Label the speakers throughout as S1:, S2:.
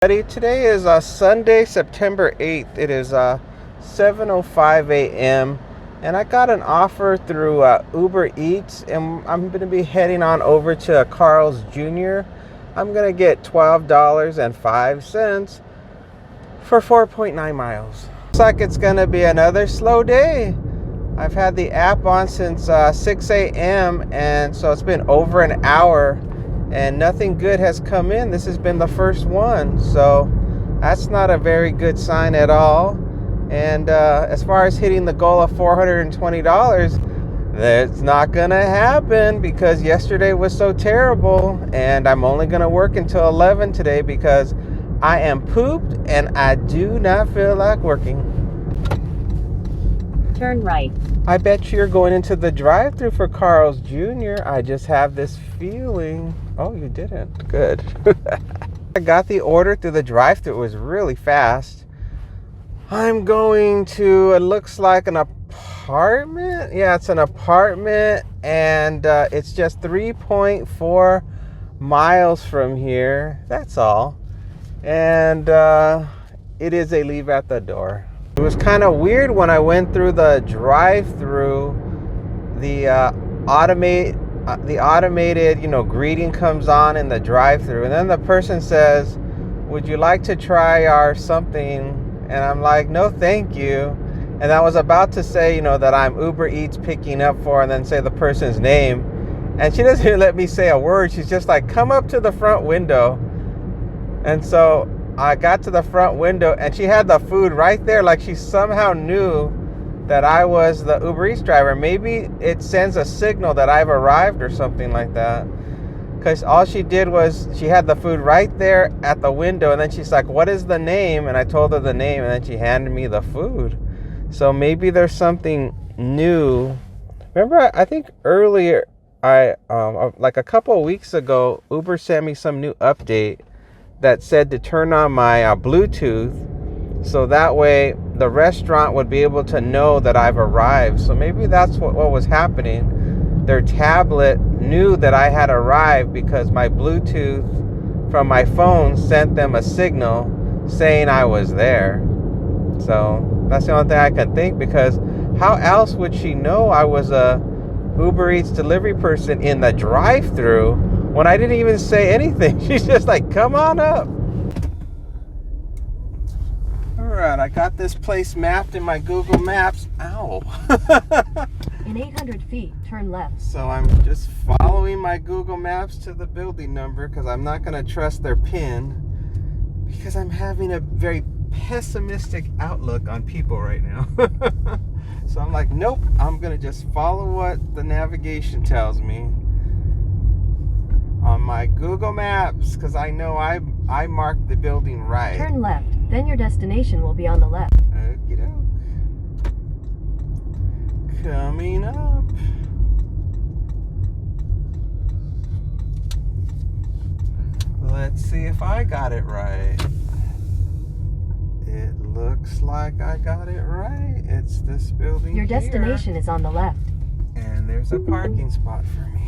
S1: Today is Sunday, September 8th. It is 7:05 a.m. and I got an offer through Uber Eats, and I'm going to be heading on over to Carl's Jr. I'm going to get $12.05 for 4.9 miles. Looks like it's going to be another slow day. I've had the app on since 6 a.m. and so it's been over an hour and nothing good has come in. This has been the first one, so that's not a very good sign at all. And as far as hitting the goal of $420, that's not gonna happen because yesterday was so terrible, and I'm only gonna work until 11 today because I am pooped and I do not feel like working.
S2: Turn right.
S1: I bet you're going into the drive-thru for Carl's Jr. I just have this feeling. Oh, you didn't. Good. I got the order through the drive-thru. It was really fast. I'm going to, it looks like an apartment. Yeah, it's an apartment, and it's just 3.4 miles from here. That's all. And it is a leave at the door. It was kind of weird when I went through the drive-thru. The automated, greeting comes on in the drive-thru, and then the person says, "Would you like to try our something?" And I'm like, "No, thank you." And I was about to say, that I'm Uber Eats picking up for, and then say the person's name, and she doesn't even let me say a word. She's just like, "Come up to the front window." And so I got to the front window, and she had the food right there, like she somehow knew that I was the Uber Eats driver. Maybe it sends a signal that I've arrived or something like that. Because all she did was she had the food right there at the window, and then she's like, "What is the name?" And I told her the name, and then she handed me the food. So maybe there's something new. Remember, I think earlier, like a couple of weeks ago, Uber sent me some new update that said to turn on my Bluetooth, so that way the restaurant would be able to know that I've arrived. So maybe that's what was happening. Their tablet knew that I had arrived because my Bluetooth from my phone sent them a signal saying I was there. So that's the only thing I can think, because how else would she know I was a Uber Eats delivery person in the drive-thru when I didn't even say anything? She's just like, "Come on up." Alright, I got this place mapped in my Google Maps. Ow.
S2: In 800 feet, turn left.
S1: So I'm just following my Google Maps to the building number because I'm not going to trust their PIN, because I'm having a very pessimistic outlook on people right now. So I'm like, nope, I'm going to just follow what the navigation tells me on my Google Maps, because I know I marked the building right.
S2: Turn left, then your destination will be on the left.
S1: Okie doke. Coming up. Let's see if I got it right. It looks like I got it right. It's this building
S2: Your
S1: here.
S2: destination is on the left.
S1: And there's a parking spot for me.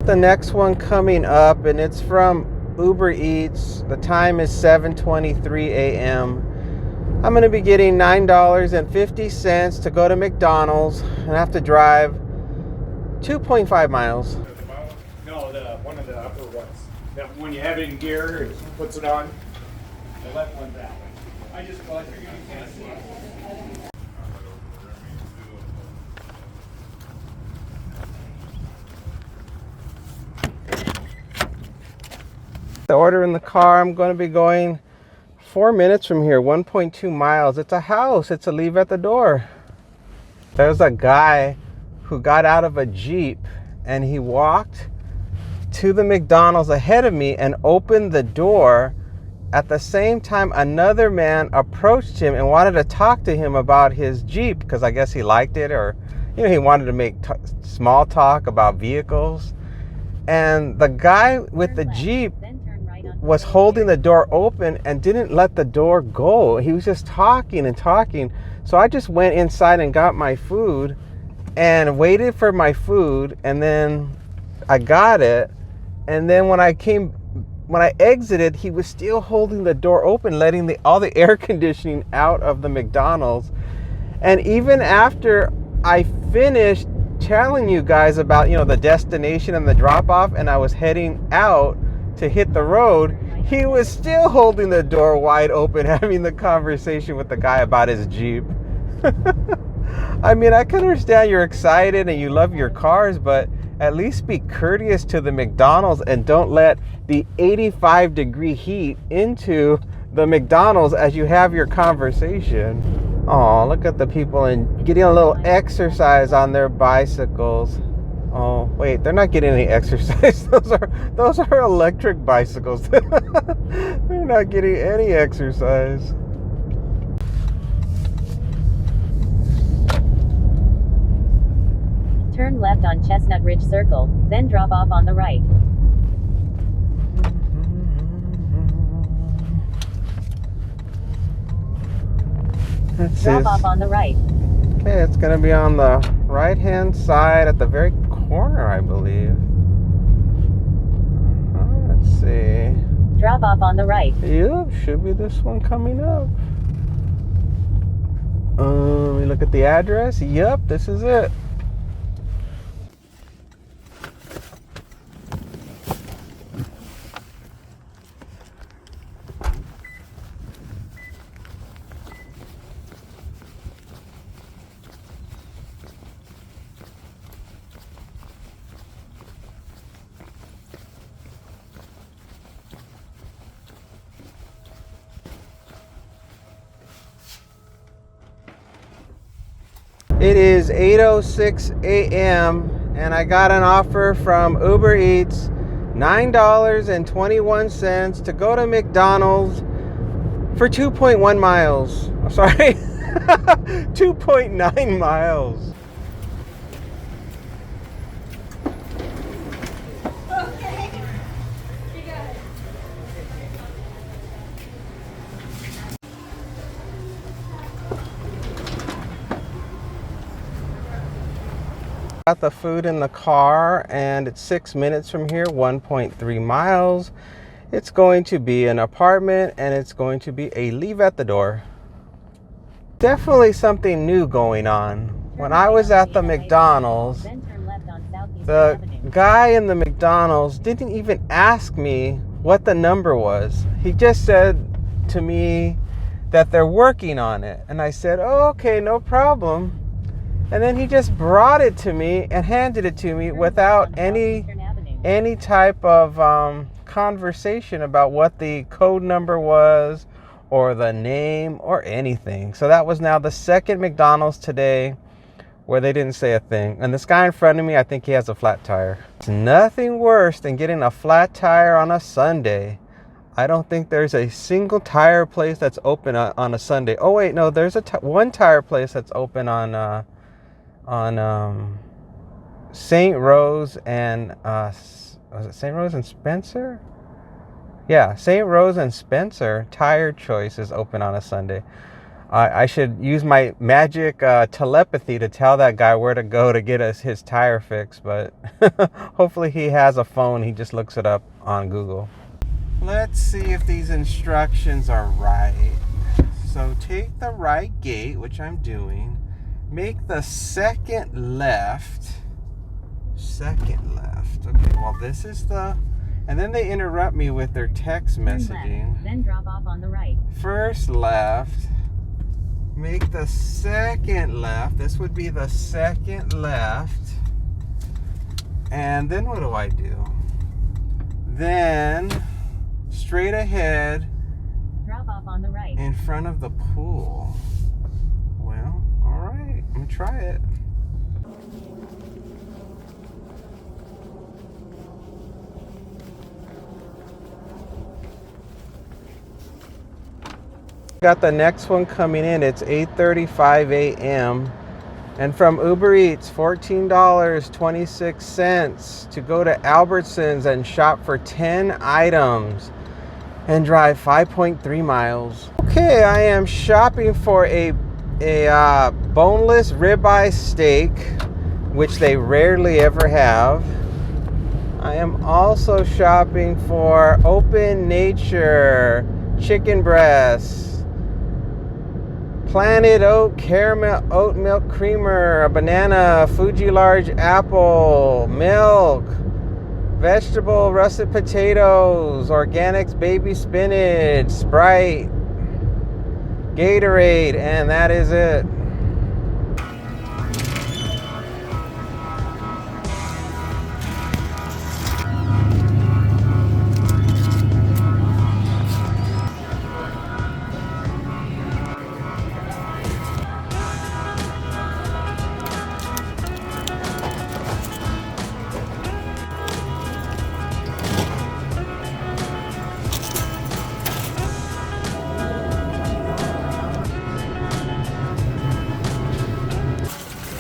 S1: The next one coming up, and it's from Uber Eats. The time is 7:23 a.m. I'm going to be getting $9.50 to go to McDonald's, and I have to drive 2.5 miles.
S3: No, one of the upper ones. That when you have it in gear, it puts it on. The left one that way. I figured you can't see it.
S1: The order in the car, I'm going to be going 4 minutes from here, 1.2 miles. It's a house. It's a leave at the door. There's a guy who got out of a Jeep and he walked to the McDonald's ahead of me and opened the door. At the same time, another man approached him and wanted to talk to him about his Jeep because I guess he liked it, or he wanted to make small talk about vehicles. And the guy with the Jeep was holding the door open and didn't let the door go. He was just talking and talking. So I just went inside and got my food and waited for my food, and then I got it. And then when I exited, he was still holding the door open, letting all the air conditioning out of the McDonald's. And even after I finished telling you guys about, the destination and the drop off, and I was heading out to hit the road, he was still holding the door wide open, having the conversation with the guy about his Jeep. I mean, I can understand you're excited and you love your cars, but at least be courteous to the McDonald's and don't let the 85-degree heat into the McDonald's as you have your conversation. Oh, look at the people and getting a little exercise on their bicycles. Oh, wait, they're not getting any exercise. Those are electric bicycles. They're not getting any exercise.
S2: Turn left on Chestnut Ridge Circle, then drop off on the right. Drop off on the right.
S1: Okay, it's going to be on the right-hand side at the very corner, I believe. Let's see.
S2: Drop off on the right.
S1: Yep, should be this one coming up. Let me look at the address. Yep, this is it. It is 8:06 a.m. and I got an offer from Uber Eats, $9.21 to go to McDonald's for 2.1 miles. I'm sorry, 2.9 miles. Got the food in the car and it's 6 minutes from here, 1.3 miles. It's going to be an apartment and it's going to be a leave at the door. Definitely something new going on. When I was at the McDonald's, the guy in the McDonald's didn't even ask me what the number was. He just said to me that they're working on it. And I said, oh, okay, no problem. And then he just brought it to me and handed it to me without any type of conversation about what the code number was or the name or anything. So that was now the second McDonald's today where they didn't say a thing. And this guy in front of me, I think he has a flat tire. It's nothing worse than getting a flat tire on a Sunday. I don't think there's a single tire place that's open on a Sunday. Oh wait, no, there's one tire place that's open on St. Rose and was it St. Rose and Spencer? Yeah, St. Rose and Spencer Tire Choice is open on a Sunday. I should use my magic telepathy to tell that guy where to go to get us his tire fixed, but hopefully he has a phone. He just looks it up on Google. Let's see if these instructions are right. So take the right gate, which I'm doing. Make the second left. Okay, well this is the... And then they interrupt me with their text messaging.
S2: Left, then drop off on the right.
S1: First left. Make the second left. This would be the second left. And then what do I do? Then straight ahead.
S2: Drop off on on the right.
S1: in front of the pool. Well, all right, I'm gonna try it. Got the next one coming in. It's 8:35 a.m. And from Uber Eats, $14.26 to go to Albertsons and shop for 10 items and drive 5.3 miles. Okay, I am shopping for a boneless ribeye steak, which they rarely ever have. I am also shopping for Open Nature chicken breasts, Planet Oat caramel oat milk creamer, a banana, Fuji large apple, milk, vegetable russet potatoes, organics baby spinach, Sprite, Gatorade, and that is it.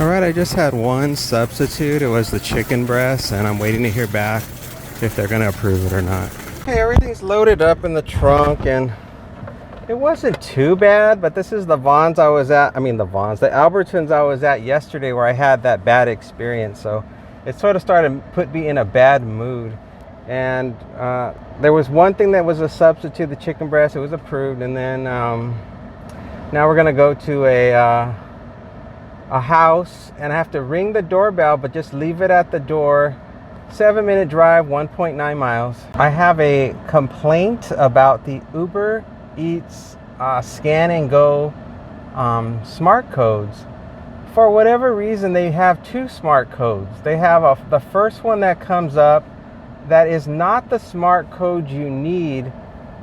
S1: All right, I just had one substitute. It was the chicken breast, and I'm waiting to hear back if they're gonna approve it or not. Hey, everything's loaded up in the trunk, and it wasn't too bad, but this is the Vons I was at. I mean, the Albertsons I was at yesterday where I had that bad experience. So it sort of started to put me in a bad mood. And there was one thing that was a substitute, the chicken breast. It was approved, and then now we're gonna go to a house, and I have to ring the doorbell, but just leave it at the door. 7-minute drive, 1.9 miles. I have a complaint about the Uber Eats scan and go smart codes. For whatever reason, they have two smart codes. They have the first one that comes up that is not the smart code you need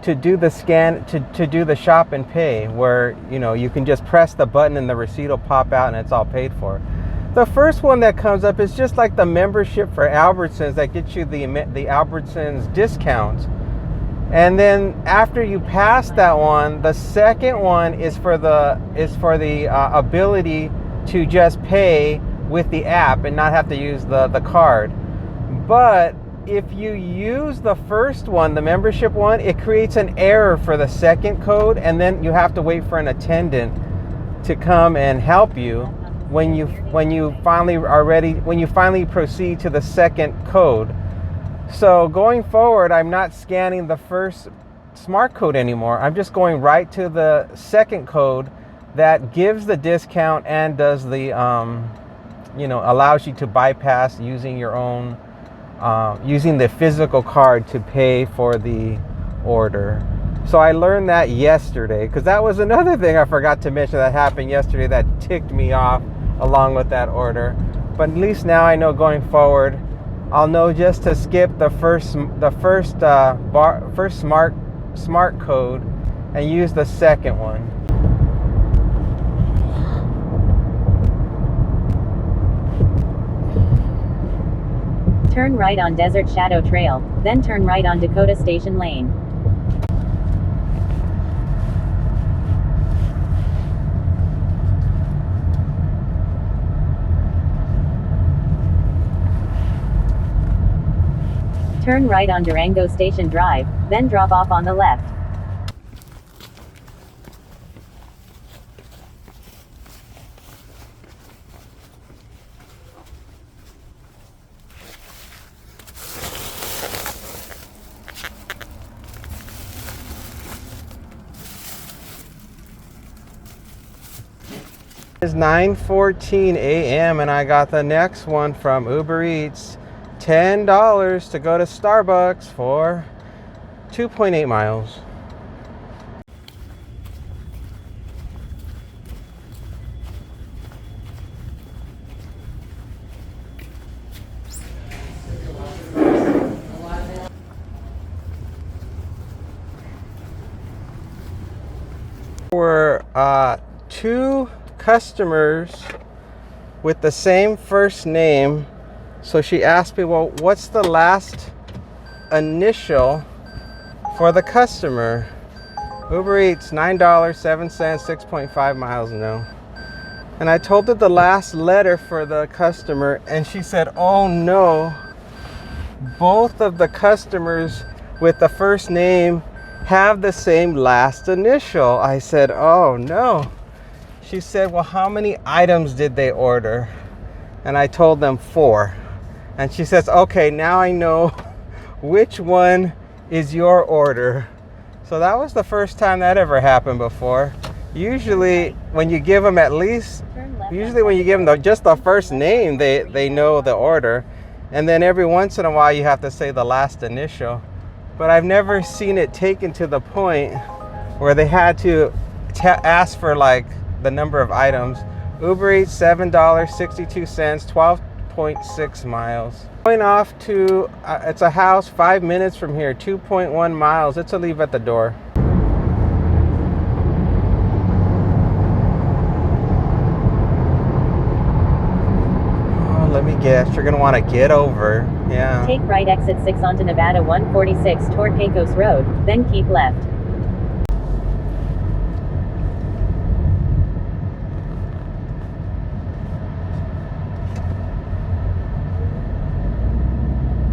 S1: to do the scan, to do the shop and pay, where you can just press the button and the receipt will pop out and it's all paid for. The first one that comes up is just like the membership for Albertsons that gets you the Albertsons discount. And then after you pass that one, the second one is for the ability to just pay with the app and not have to use the card. But if you use the first one, the membership one, it creates an error for the second code, and then you have to wait for an attendant to come and help you when you finally proceed to the second code. So going forward, I'm not scanning the first smart code anymore. I'm just going right to the second code that gives the discount and does the allows you to bypass using your own using the physical card to pay for the order. So I learned that yesterday, because that was another thing I forgot to mention that happened yesterday that ticked me off along with that order. But at least now I know going forward, I'll know just to skip the first smart code and use the second one.
S2: Turn right on Desert Shadow Trail, then turn right on Dakota Station Lane. Turn right on Durango Station Drive, then drop off on the left.
S1: It's 9:14 a.m. and I got the next one from Uber Eats. $10 to go to Starbucks for 2.8 miles. 2 customers with the same first name. So she asked me, well, what's the last initial for the customer? Uber Eats, $9.07, 6.5 miles, no. And I told her the last letter for the customer, and she said, oh no, both of the customers with the first name have the same last initial. I said, oh no. She said, well, how many items did they order? And I told them 4. And she says, okay, now I know which one is your order. So that was the first time that ever happened before. Usually when you give them just the first name, they know the order. And then every once in a while you have to say the last initial. But I've never seen it taken to the point where they had to ask for like the number of items. Uber Eats, $7.62, 12.6 miles. Going off to, it's a house 5 minutes from here, 2.1 miles. It's a leave at the door. Oh, let me guess, you're gonna wanna get over, yeah.
S2: Take right exit 6 onto Nevada 146 toward Pecos Road, then keep left.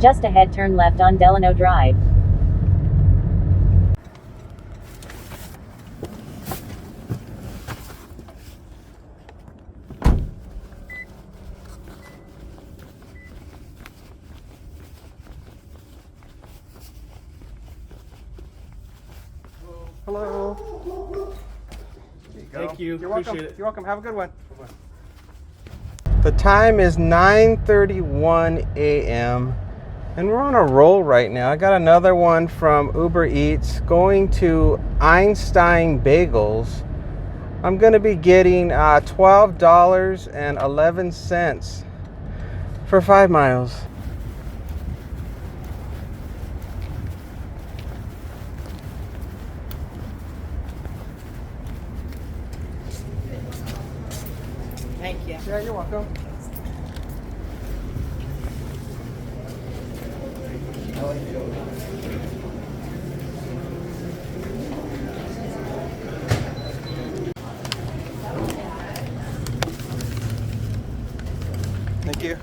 S2: Just ahead, turn left on Delano Drive.
S1: Hello. There you go.
S3: Thank you.
S1: You're welcome.
S3: Appreciate it.
S1: You're welcome. Have a good one. The time is 9:31 a.m. and we're on a roll right now. I got another one from Uber Eats going to Einstein Bagels. I'm going to be getting $12.11 for 5 miles.
S4: Thank you.
S1: Yeah, you're welcome. Thank you.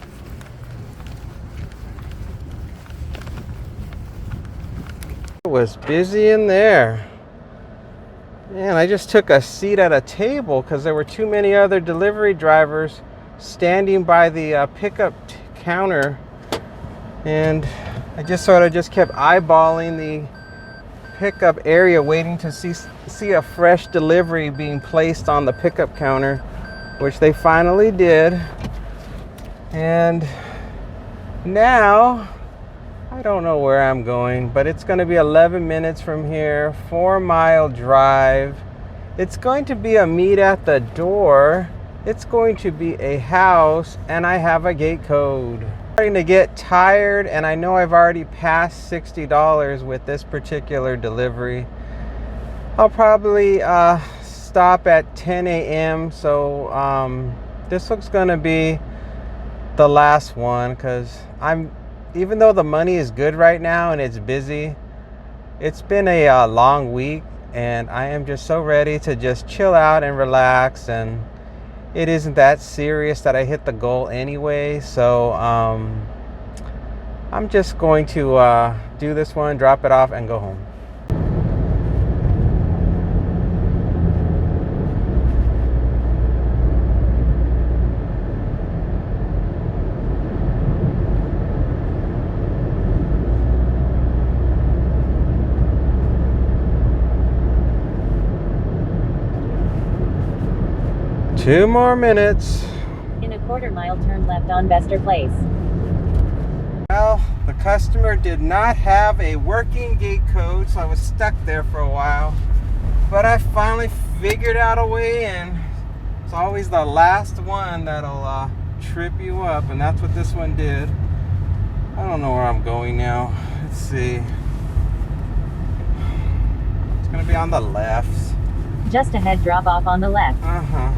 S1: It was busy in there. Man, I just took a seat at a table because there were too many other delivery drivers standing by the pickup counter, and I just sort of just kept eyeballing the pickup area, waiting to see a fresh delivery being placed on the pickup counter, which they finally did. And now I don't know where I'm going, but it's going to be 11 minutes from here, 4-mile drive. It's going to be a meet at the door. It's going to be a house, and I have a gate code. I'm starting to get tired, and I know I've already passed $60 with this particular delivery. I'll probably stop at 10 a.m. So this looks going to be the last one, because even though the money is good right now and it's busy, it's been a long week, and I am just so ready to just chill out and relax, and it isn't that serious that I hit the goal anyway. So I'm just going to do this one, drop it off, and go home. Two more minutes.
S2: In a quarter-mile, turn left on Bester Place.
S1: Well, the customer did not have a working gate code, so I was stuck there for a while. But I finally figured out a way in. It's always the last one that'll trip you up, and that's what this one did. I don't know where I'm going now. Let's see. It's gonna be on the left.
S2: Just ahead, drop off on the left.
S1: Uh-huh.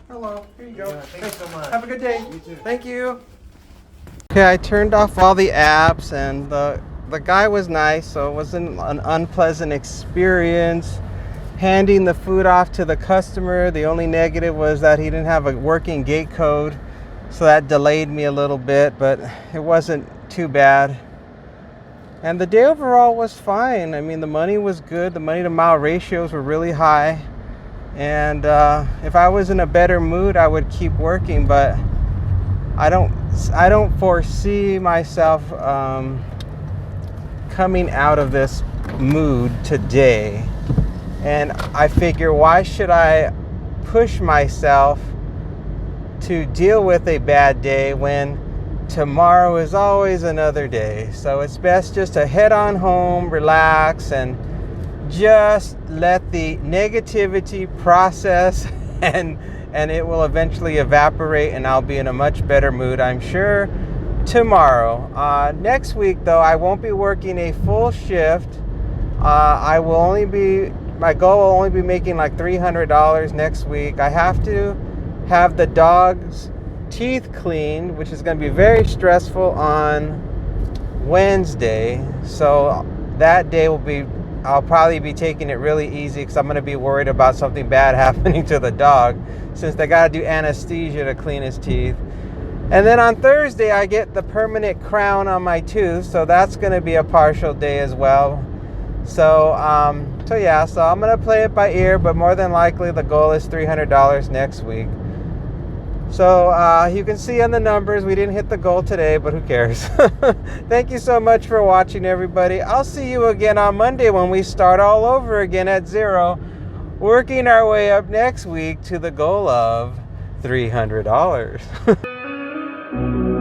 S1: Hello, here you go.
S5: Thanks so much.
S1: Have a good day.
S5: You too.
S1: Thank you. Okay, I turned off all the apps, and the guy was nice, so it wasn't an unpleasant experience handing the food off to the customer. The only negative was that he didn't have a working gate code, so that delayed me a little bit, but it wasn't too bad. And the day overall was fine. I mean, the money was good. The money to mile ratios were really high. And if I was in a better mood, I would keep working, but I don't foresee myself coming out of this mood today. And I figure, why should I push myself to deal with a bad day when tomorrow is always another day? So it's best just to head on home, relax, and just let the negativity process, and it will eventually evaporate, and I'll be in a much better mood, I'm sure, tomorrow. Next week, though, I won't be working a full shift. My goal will only be making like $300 next week. I have to have the dog's teeth cleaned, which is going to be very stressful on Wednesday. So that day I'll probably be taking it really easy, because I'm going to be worried about something bad happening to the dog, since they got to do anesthesia to clean his teeth. And then on Thursday, I get the permanent crown on my tooth, so that's going to be a partial day as well. So I'm going to play it by ear, but more than likely the goal is $300 next week. So you can see on the numbers, we didn't hit the goal today, but who cares? Thank you so much for watching, everybody. I'll see you again on Monday when we start all over again at zero, working our way up next week to the goal of $300.